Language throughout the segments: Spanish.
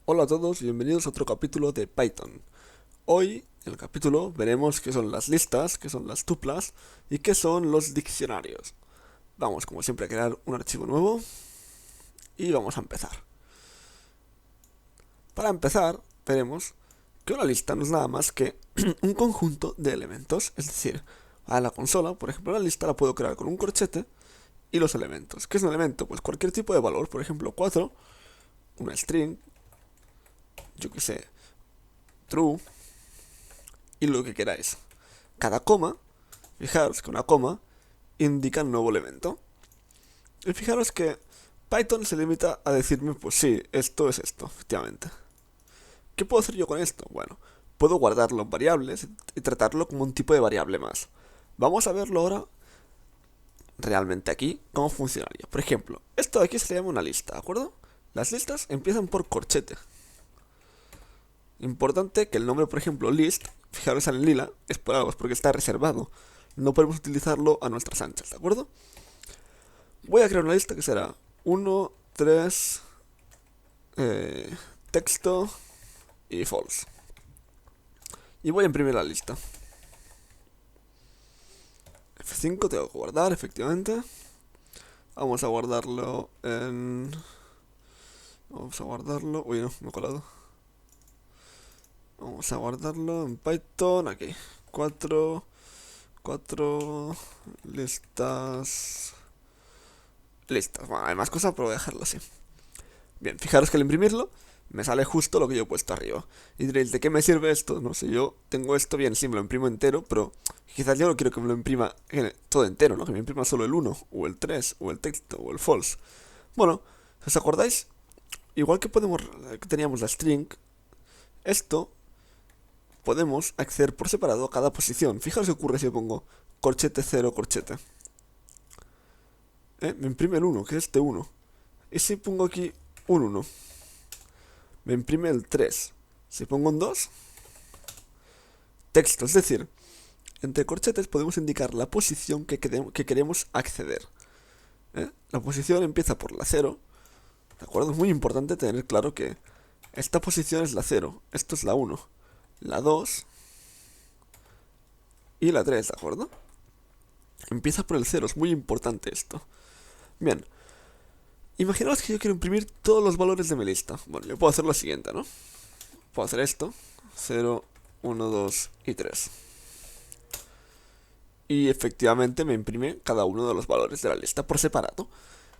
Hola a todos y bienvenidos a otro capítulo de Python. Hoy, en el capítulo, veremos qué son las listas, qué son las tuplas y qué son los diccionarios. Vamos, como siempre, a crear un archivo nuevo y vamos a empezar. Para empezar, veremos que una lista no es nada más que un conjunto de elementos. Es decir, a la consola, por ejemplo, la lista la puedo crear con un corchete y los elementos. ¿Qué es un elemento? Pues cualquier tipo de valor, por ejemplo, 4, una string, yo que sé, true y lo que queráis. Cada coma, fijaros que una coma indica un nuevo elemento. Y fijaros que Python se limita a decirme, pues sí, esto es esto, efectivamente. ¿Qué puedo hacer yo con esto? Bueno, puedo guardarlo en variables y tratarlo como un tipo de variable más. Vamos a verlo ahora realmente aquí, cómo funcionaría. Por ejemplo, esto de aquí se llama una lista, ¿de acuerdo? Las listas empiezan por corchete. Importante que el nombre, por ejemplo, list, fijaros sale en lila, es por algo, es porque está reservado. No podemos utilizarlo a nuestras anchas, ¿de acuerdo? Voy a crear una lista que será 1, 3, texto y false. Y voy a imprimir la lista. F5 tengo que guardar, efectivamente. Vamos a guardarlo en... Vamos a guardarlo... Uy, no, me he colado. Vamos a guardarlo en Python, aquí. 4 listas... Listas. Bueno, hay más cosas, pero voy a dejarlo así. Bien, fijaros que al imprimirlo me sale justo lo que yo he puesto arriba. Y diréis, ¿de qué me sirve esto? No sé, yo tengo esto bien, sí, me lo imprimo entero, pero quizás yo no quiero que me lo imprima todo entero, ¿no? Que me imprima solo el uno o el 3 o el texto, o el false. Bueno, si os acordáis, igual que que teníamos la string, esto podemos acceder por separado a cada posición. Fijaros qué ocurre si yo pongo corchete 0, corchete. Me imprime el uno, que es este uno. Y si pongo aquí un uno, me imprime el 3. Si pongo un 2, texto. Es decir, entre corchetes podemos indicar la posición que queremos acceder. La posición empieza por la 0. ¿De acuerdo? Es muy importante tener claro que esta posición es la 0. Esto es la 1. La 2 y la 3, ¿de acuerdo? Empieza por el 0. Es muy importante esto. Bien. Imaginaos que yo quiero imprimir todos los valores de mi lista. Bueno, yo puedo hacer lo siguiente, ¿no? Puedo hacer esto. 0, 1, 2 y 3. Y efectivamente me imprime cada uno de los valores de la lista por separado.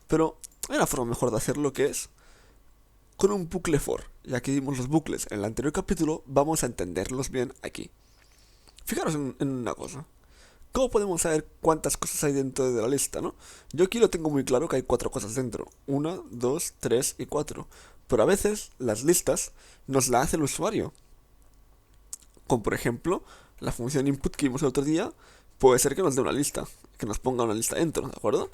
Pero hay una forma mejor de hacerlo, que es con un bucle for. Ya que vimos los bucles en el anterior capítulo, vamos a entenderlos bien aquí. Fijaros en una cosa. ¿Cómo podemos saber cuántas cosas hay dentro de la lista, no? Yo aquí lo tengo muy claro que hay 4 cosas dentro. 1, 2, 3 y 4. Pero a veces las listas nos la hace el usuario. Como por ejemplo, la función input que vimos el otro día puede ser que nos dé una lista. Que nos ponga una lista dentro, ¿de acuerdo?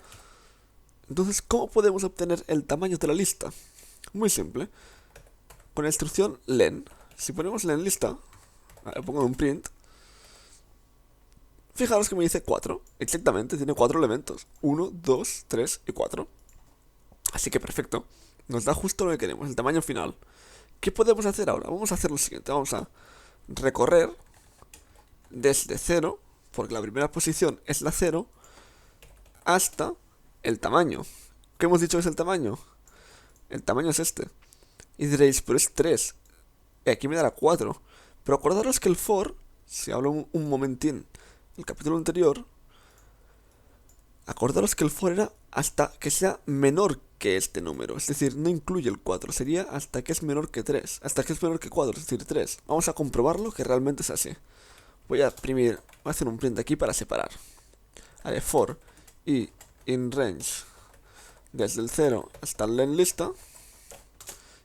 Entonces, ¿cómo podemos obtener el tamaño de la lista? Muy simple. Con la instrucción len. Si ponemos len lista, vale, pongo un print. Fijaros que me dice 4. Exactamente, tiene 4 elementos. 1, 2, 3 y 4. Así que perfecto. Nos da justo lo que queremos, el tamaño final. ¿Qué podemos hacer ahora? Vamos a hacer lo siguiente. Vamos a recorrer desde 0, porque la primera posición es la 0, hasta el tamaño. ¿Qué hemos dicho que es el tamaño? El tamaño es este. Y diréis, pero es 3. Y aquí me dará 4. Pero acordaros que el for, si hablo un momentín el capítulo anterior, acordaros que el for era hasta que sea menor que este número. Es decir, no incluye el 4. Sería hasta que es menor que 3. Hasta que es menor que 4, es decir, 3. Vamos a comprobarlo que realmente es así. Voy a hacer un print aquí para separar. Haré for y in range desde el 0 hasta el len lista.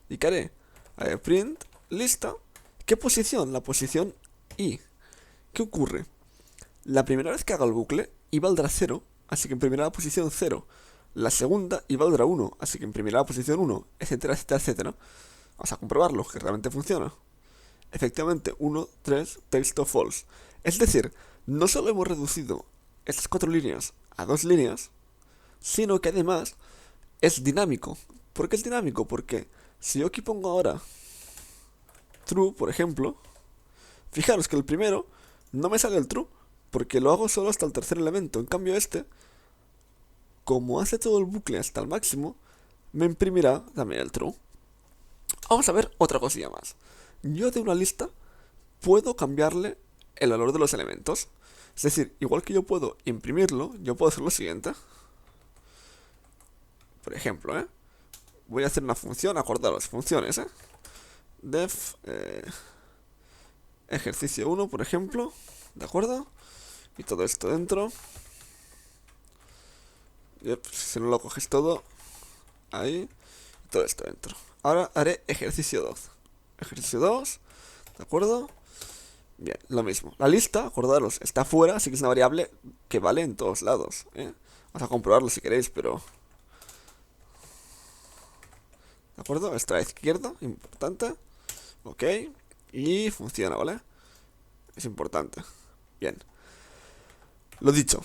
¿Y qué haré? Haré print lista. ¿Qué posición? La posición i. ¿Qué ocurre? La primera vez que haga el bucle, i valdrá 0, así que imprimirá la posición 0. La segunda, i valdrá 1, así que imprimirá la posición 1, etcétera, etcétera, etcétera. Vamos a comprobarlo, que realmente funciona. Efectivamente, 1, 3, texto false. Es decir, no solo hemos reducido estas 4 líneas a 2 líneas, sino que además es dinámico. ¿Por qué es dinámico? Porque si yo aquí pongo ahora true, por ejemplo, fijaros que el primero no me sale el true, porque lo hago solo hasta el tercer elemento. En cambio este, como hace todo el bucle hasta el máximo, me imprimirá también el true. Vamos a ver otra cosilla más. Yo de una lista puedo cambiarle el valor de los elementos. Es decir, igual que yo puedo imprimirlo, yo puedo hacer lo siguiente. Por ejemplo, voy a hacer una función, acordaros, funciones, def ejercicio 1, por ejemplo, ¿de acuerdo? Y todo esto dentro. Yep, si no lo coges todo, ahí, y todo esto dentro. Ahora haré ejercicio 2. Ejercicio 2, ¿de acuerdo? Bien, lo mismo. La lista, acordaros, está fuera, así que es una variable que vale en todos lados, Vamos a comprobarlo si queréis, pero... ¿De acuerdo? Está a la izquierda, importante. Ok. Y funciona, ¿vale? Es importante. Bien. Lo dicho.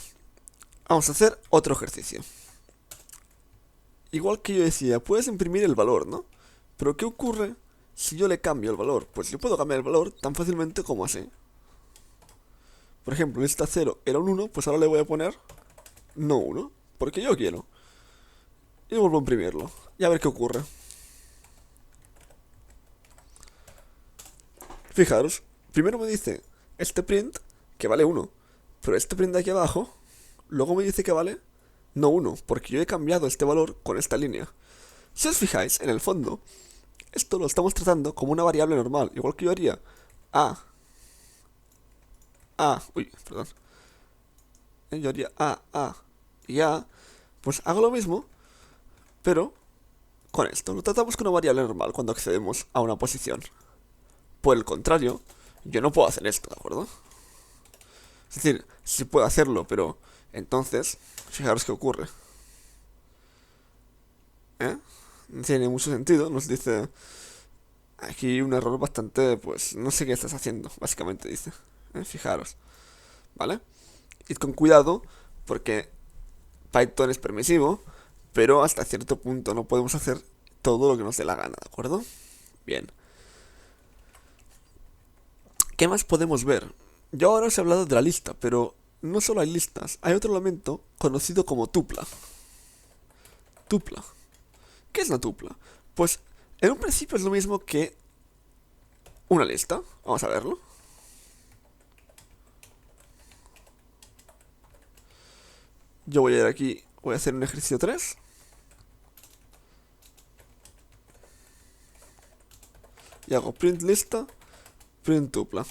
Vamos a hacer otro ejercicio. Igual que yo decía, puedes imprimir el valor, ¿no? Pero ¿qué ocurre si yo le cambio el valor? Pues yo puedo cambiar el valor tan fácilmente como así. Por ejemplo, lista 0 era un 1, pues ahora le voy a poner no 1, porque yo quiero. Y vuelvo a imprimirlo. Y a ver qué ocurre. Fijaros, primero me dice este print que vale 1, pero este print de aquí abajo, luego me dice que vale no 1, porque yo he cambiado este valor con esta línea. Si os fijáis, en el fondo, esto lo estamos tratando como una variable normal, igual que yo haría perdón. Yo haría A y A, pues hago lo mismo, pero con esto. Lo tratamos con una variable normal cuando accedemos a una posición. Por el contrario, yo no puedo hacer esto, ¿de acuerdo? Es decir, sí puedo hacerlo, pero entonces, fijaros qué ocurre. No tiene mucho sentido, nos dice aquí un error bastante, pues, no sé qué estás haciendo, básicamente dice. Fijaros, ¿vale? Id con cuidado, porque Python es permisivo, pero hasta cierto punto no podemos hacer todo lo que nos dé la gana, ¿de acuerdo? Bien. ¿Qué más podemos ver? Yo ahora os he hablado de la lista, pero no solo hay listas, hay otro elemento conocido como tupla. Tupla. ¿Qué es la tupla? Pues en un principio es lo mismo que una lista. Vamos a verlo. Yo voy a ir aquí, voy a hacer un ejercicio 3. Y hago print lista, print tupla.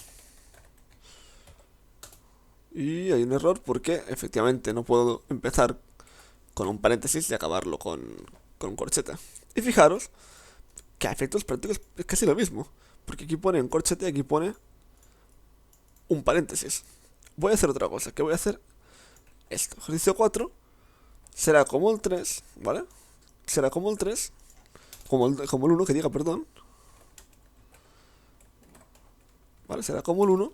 Y hay un error porque efectivamente no puedo empezar con un paréntesis y acabarlo con un corchete. Y fijaros que a efectos prácticos es casi lo mismo, porque aquí pone un corchete y aquí pone un paréntesis. Voy a hacer otra cosa, que voy a hacer esto. Ejercicio 4 será como el 3, ¿vale? Será como el 3, como el 1, que diga, perdón. ¿Vale? Será como el 1,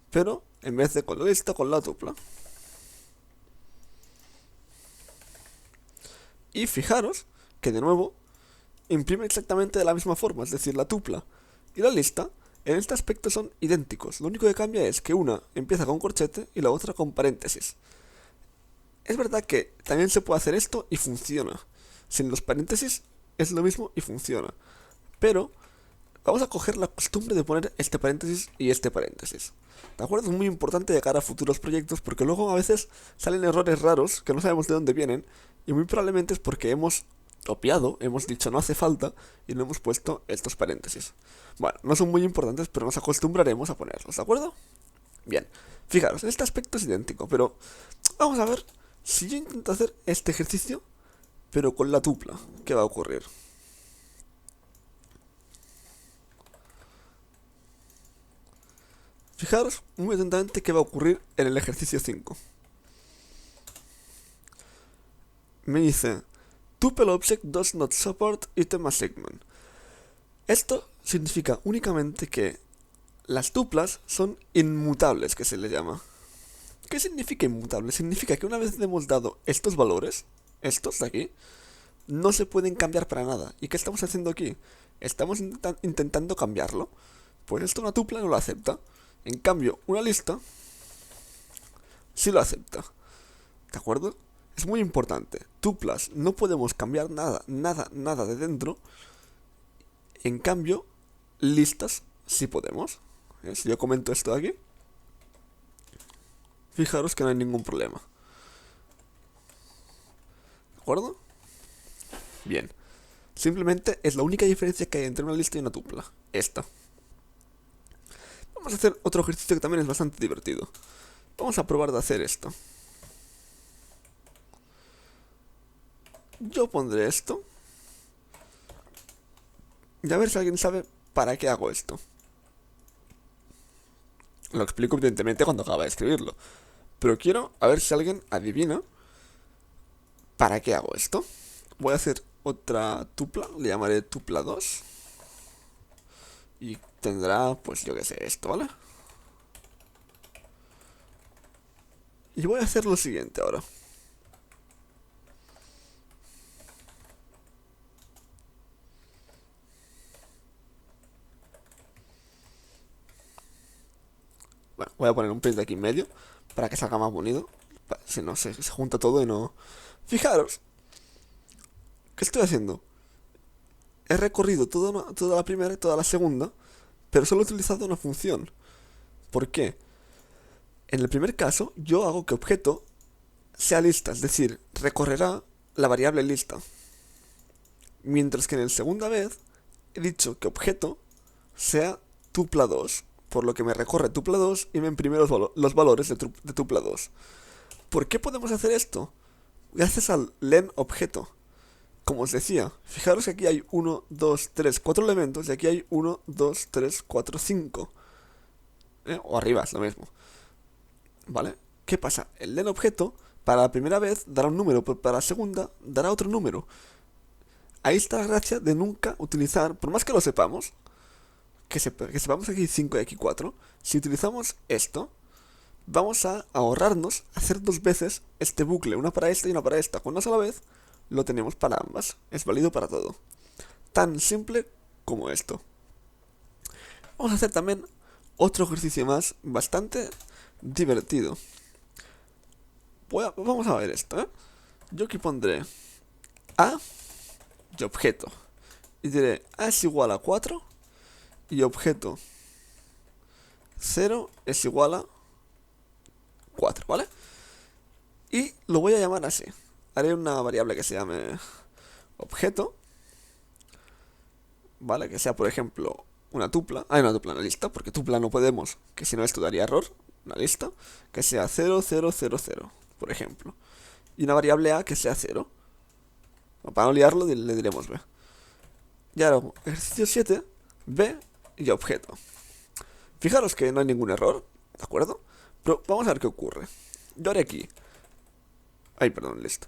pero en vez de con la lista, con la tupla. Y fijaros que de nuevo imprime exactamente de la misma forma, es decir, la tupla y la lista en este aspecto son idénticos. Lo único que cambia es que una empieza con corchete y la otra con paréntesis. Es verdad que también se puede hacer esto y funciona. Sin los paréntesis es lo mismo y funciona. Pero vamos a coger la costumbre de poner este paréntesis y este paréntesis. ¿De acuerdo? Es muy importante de cara a futuros proyectos porque luego a veces salen errores raros que no sabemos de dónde vienen y muy probablemente es porque hemos copiado, hemos dicho no hace falta y no hemos puesto estos paréntesis. Bueno, no son muy importantes, pero nos acostumbraremos a ponerlos, ¿de acuerdo? Bien, fijaros, este aspecto es idéntico, pero vamos a ver si yo intento hacer este ejercicio, pero con la tupla, ¿qué va a ocurrir? Fijaros muy atentamente qué va a ocurrir en el ejercicio 5. Me dice, tuple object does not support item assignment. Esto significa únicamente que las tuplas son inmutables, que se le llama. ¿Qué significa inmutable? Significa que una vez hemos dado estos valores, estos de aquí, no se pueden cambiar para nada. ¿Y qué estamos haciendo aquí? Estamos intentando cambiarlo. Pues esto una tupla no lo acepta. En cambio, una lista sí lo acepta. ¿De acuerdo? Es muy importante. Tuplas no podemos cambiar nada, nada, nada de dentro. En cambio, listas sí podemos. Si yo comento esto de aquí, fijaros que no hay ningún problema. ¿De acuerdo? Bien. Simplemente es la única diferencia que hay entre una lista y una tupla. Esta. Vamos a hacer otro ejercicio que también es bastante divertido. Vamos a probar de hacer esto. Yo pondré esto. Y a ver si alguien sabe para qué hago esto. Lo explico evidentemente cuando acabe de escribirlo. Pero quiero a ver si alguien adivina para qué hago esto. Voy a hacer otra tupla, le llamaré tupla 2. Y tendrá, pues yo que sé, esto, ¿vale? Y voy a hacer lo siguiente ahora. Bueno, voy a poner un print aquí en medio para que salga más bonito. Si no, se junta todo y no... Fijaros, ¿qué estoy haciendo? He recorrido toda la primera y toda la segunda, pero solo he utilizado una función. ¿Por qué? En el primer caso, yo hago que objeto sea lista, es decir, recorrerá la variable lista. Mientras que en la segunda vez he dicho que objeto sea tupla 2, por lo que me recorre tupla 2 y me imprime los valores de tupla 2. ¿Por qué podemos hacer esto? Gracias al len objeto. Como os decía, fijaros que aquí hay 1, 2, 3, 4 elementos y aquí hay 1, 2, 3, 4, 5. O arriba es lo mismo. ¿Vale? ¿Qué pasa? El len objeto para la primera vez dará un número, pero para la segunda dará otro número. Ahí está la gracia de nunca utilizar, por más que lo sepamos, que sepamos aquí 5 y aquí 4, si utilizamos esto, vamos a ahorrarnos hacer dos veces este bucle, una para esta y una para esta. Con una sola vez lo tenemos para ambas, es válido para todo. Tan simple como esto. Vamos a hacer también otro ejercicio más, bastante divertido. Vamos a ver esto, ¿eh? Yo aquí pondré A y objeto. Y diré A es igual a 4 y objeto 0 es igual a 4, ¿vale? Y lo voy a llamar así. Haré una variable que se llame objeto, ¿vale? Que sea, por ejemplo, una tupla. Hay una tupla en la lista, porque tupla no podemos, que si no esto daría error. Una lista que sea 0, 0, 0, 0, por ejemplo. Y una variable A que sea 0. Para no liarlo, le diremos B. Y ahora, ejercicio 7, B y objeto. Fijaros que no hay ningún error, ¿de acuerdo? Pero vamos a ver qué ocurre. Yo haré aquí. Ay, perdón, listo.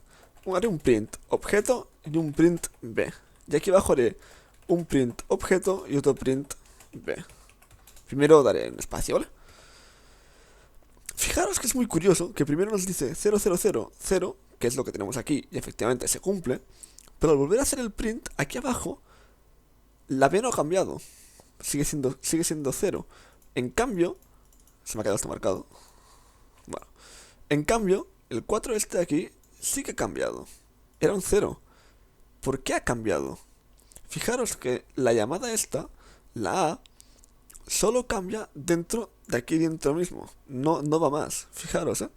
Haré un print objeto y un print B. Y aquí abajo haré un print objeto y otro print B. Primero daré un espacio, ¿vale? Fijaros que es muy curioso que primero nos dice 0, 0, 0, 0, que es lo que tenemos aquí, y efectivamente se cumple. Pero al volver a hacer el print, aquí abajo, la B no ha cambiado. Sigue siendo 0. En cambio, se me ha quedado esto marcado. Bueno, en cambio, el 4 este de aquí sí que ha cambiado. Era un 0. ¿Por qué ha cambiado? Fijaros que la llamada esta, la A, solo cambia dentro de aquí dentro mismo. No va más. Fijaros, ¿eh?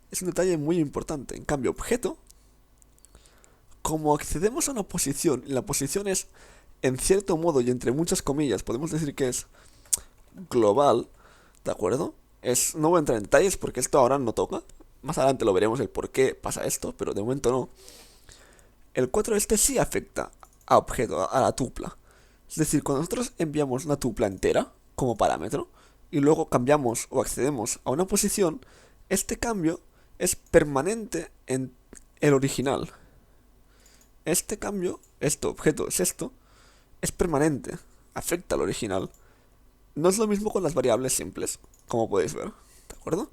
Es un detalle muy importante. En cambio, objeto, como accedemos a una posición, y la posición es, en cierto modo y entre muchas comillas, podemos decir que es global, ¿de acuerdo? No voy a entrar en detalles porque esto ahora no toca. Más adelante lo veremos el por qué pasa esto, pero de momento no. El 4 este sí afecta a objeto, a la tupla. Es decir, cuando nosotros enviamos una tupla entera como parámetro y luego cambiamos o accedemos a una posición, este cambio es permanente en el original. Este cambio, objeto es esto, es permanente, afecta al original. No es lo mismo con las variables simples, como podéis ver, ¿de acuerdo?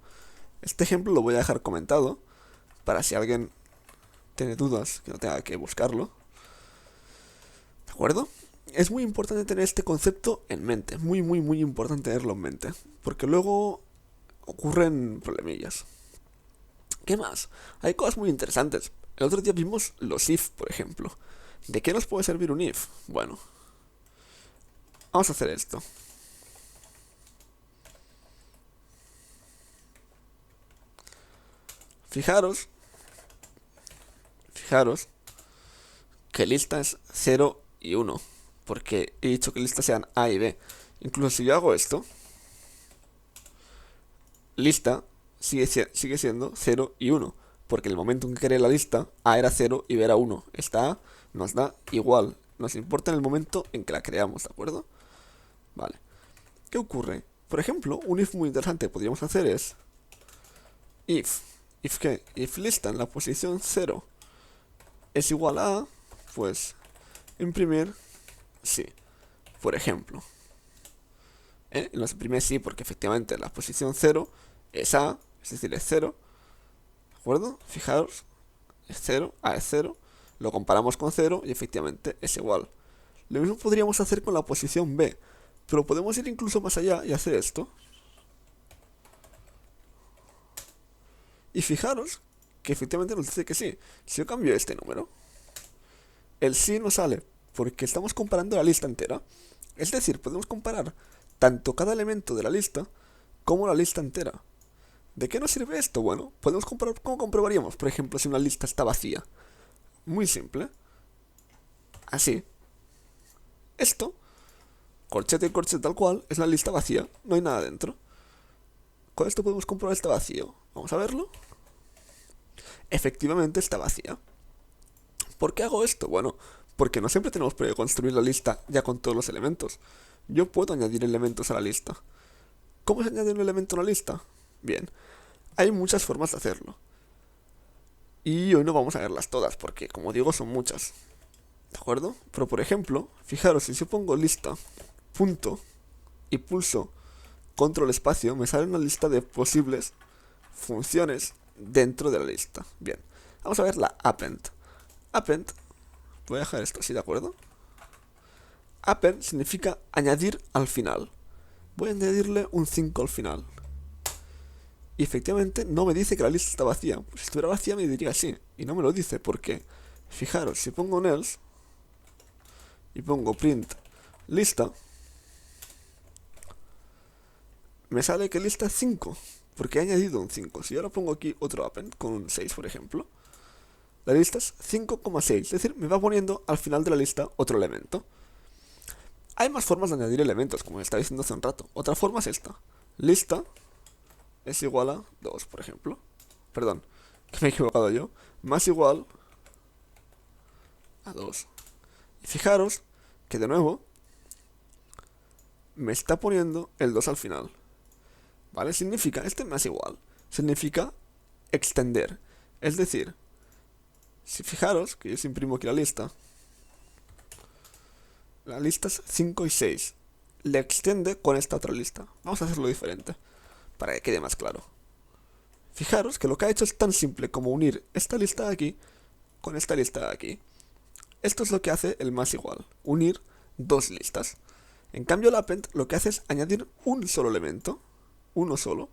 Este ejemplo lo voy a dejar comentado para si alguien tiene dudas que no tenga que buscarlo, ¿de acuerdo? es muy importante tener este concepto en mente, muy importante tenerlo en mente, porque luego ocurren problemillas. ¿Qué más? Hay cosas muy interesantes. El otro día vimos los if, por ejemplo. ¿De qué nos puede servir un if? Bueno, vamos a hacer esto. Fijaros, fijaros que lista es 0 y 1, porque he dicho que listas sean A y B. Incluso si yo hago esto, lista sigue siendo 0 y 1, porque en el momento en que creé la lista, A era 0 y B era 1. Esta A nos da igual, nos importa en el momento en que la creamos, ¿de acuerdo? Vale. ¿Qué ocurre? Por ejemplo, un if muy interesante que podríamos hacer es if qué? If lista en la posición 0 es igual a, pues, imprimir sí, por ejemplo. Nos imprime sí porque efectivamente la posición 0 es A, es decir, es 0, ¿de acuerdo? Fijaros, es 0, A es 0, lo comparamos con 0 y efectivamente es igual. Lo mismo podríamos hacer con la posición B, pero podemos ir incluso más allá y hacer esto. Y fijaros que efectivamente nos dice que sí. Si yo cambio este número, el sí no sale porque estamos comparando la lista entera. Es decir, podemos comparar tanto cada elemento de la lista como la lista entera. ¿De qué nos sirve esto? Bueno, podemos comprobar cómo comprobaríamos, por ejemplo, si una lista está vacía. Muy simple. Así. Esto, corchete y corchete tal cual, es la lista vacía. No hay nada dentro. Con esto podemos comprobar está vacío. Vamos a verlo. Efectivamente está vacía. ¿Por qué hago esto? Bueno, porque no siempre tenemos que construir la lista ya con todos los elementos. Yo puedo añadir elementos a la lista. ¿Cómo se añade un elemento a una lista? Bien, hay muchas formas de hacerlo. Y hoy no vamos a verlas todas, porque como digo son muchas. ¿De acuerdo? Pero por ejemplo, fijaros, si yo pongo lista, punto, y pulso control espacio, me sale una lista de posibles funciones dentro de la lista. Bien, vamos a ver la append. Append, voy a dejar esto así, ¿de acuerdo? Append significa añadir al final. Voy a añadirle un 5 al final. Y efectivamente no me dice que la lista está vacía. Pues si estuviera vacía me diría sí. Y no me lo dice porque, fijaros, si pongo un else y pongo print lista, me sale que lista es 5. Porque he añadido un 5. Si ahora pongo aquí otro append con un 6, por ejemplo, la lista es 5,6. Es decir, me va poniendo al final de la lista otro elemento. Hay más formas de añadir elementos, como estaba diciendo hace un rato. Otra forma es esta. Lista es igual a 2, por ejemplo. Perdón, que me he equivocado yo. Más igual a 2. Y fijaros que de nuevo me está poniendo el 2 al final. ¿Vale? Significa, este más igual, significa extender. Es decir, si fijaros que yo si imprimo aquí la lista es 5 y 6. Le extiende con esta otra lista. Vamos a hacerlo diferente, para que quede más claro. Fijaros que lo que ha hecho es tan simple como unir esta lista de aquí con esta lista de aquí. Esto es lo que hace el más igual, unir dos listas. En cambio el append lo que hace es añadir un solo elemento, uno solo,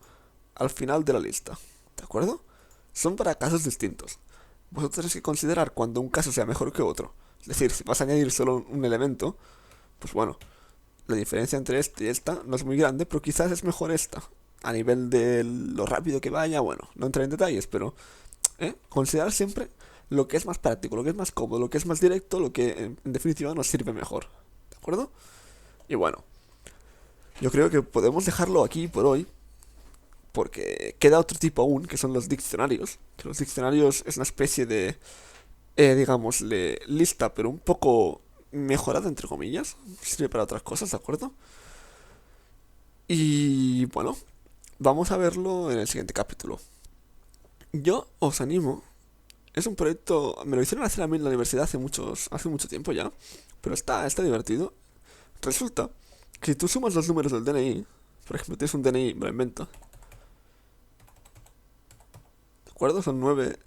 al final de la lista. ¿De acuerdo? Son para casos distintos. Vosotros tenéis que considerar cuando un caso sea mejor que otro. Es decir, si vas a añadir solo un elemento, pues bueno, la diferencia entre este y esta no es muy grande, pero quizás es mejor esta. A nivel de lo rápido que vaya, bueno, no entraré en detalles, pero considerar siempre lo que es más práctico, lo que es más cómodo, lo que es más directo, lo que en definitiva nos sirve mejor. ¿De acuerdo? Y bueno, yo creo que podemos dejarlo aquí por hoy, porque queda otro tipo aún, que son los diccionarios. Que los diccionarios es una especie de, digamos, lista, pero un poco mejorada, entre comillas. Sirve para otras cosas, ¿de acuerdo? Y bueno, vamos a verlo en el siguiente capítulo. Yo os animo. Es un proyecto. Me lo hicieron hacer a mí en la universidad hace mucho tiempo ya. Pero está divertido. Resulta que si tú sumas los números del DNI, por ejemplo, tienes un DNI, me lo invento. ¿De acuerdo? Son nueve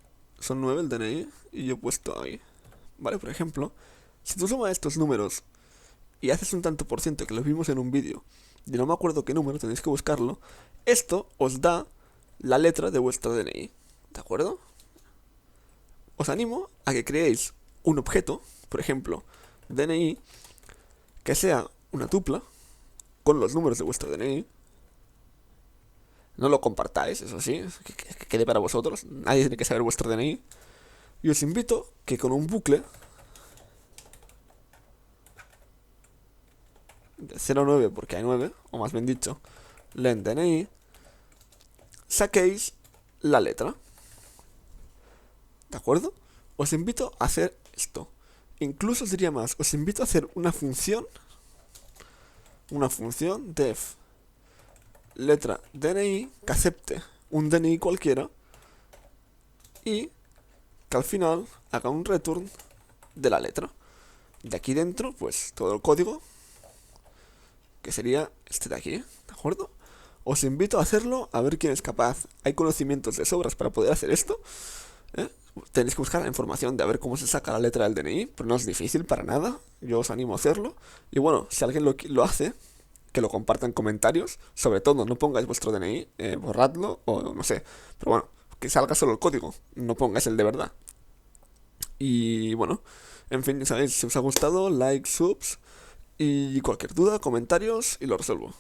el DNI y yo he puesto ahí. Vale, por ejemplo, si tú sumas estos números y haces un tanto por ciento que lo vimos en un vídeo, y no me acuerdo qué número, tenéis que buscarlo, esto os da la letra de vuestro DNI, ¿de acuerdo? Os animo a que creéis un objeto, por ejemplo, DNI, que sea una tupla con los números de vuestro DNI. No lo compartáis, eso sí, que quede para vosotros, nadie tiene que saber vuestro DNI. Y os invito que con un bucle de 09, porque hay 9, o más bien dicho, len DNI, saquéis la letra. ¿De acuerdo? Os invito a hacer esto. Incluso os diría más, os invito a hacer una función def letra DNI que acepte un DNI cualquiera y que al final haga un return de la letra. De aquí dentro, pues todo el código, que sería este de aquí, ¿de acuerdo? Os invito a hacerlo, a ver quién es capaz. Hay conocimientos de sobras para poder hacer esto, ¿eh? Tenéis que buscar la información de a ver cómo se saca la letra del DNI, pero no es difícil para nada. Yo os animo a hacerlo. Y bueno, si alguien lo hace, que lo comparta en comentarios. Sobre todo, no pongáis vuestro DNI, borradlo o no sé. Pero bueno, que salga solo el código, no pongáis el de verdad. Y bueno, en fin, ya sabéis, si os ha gustado, like, subs y cualquier duda, comentarios y lo resuelvo.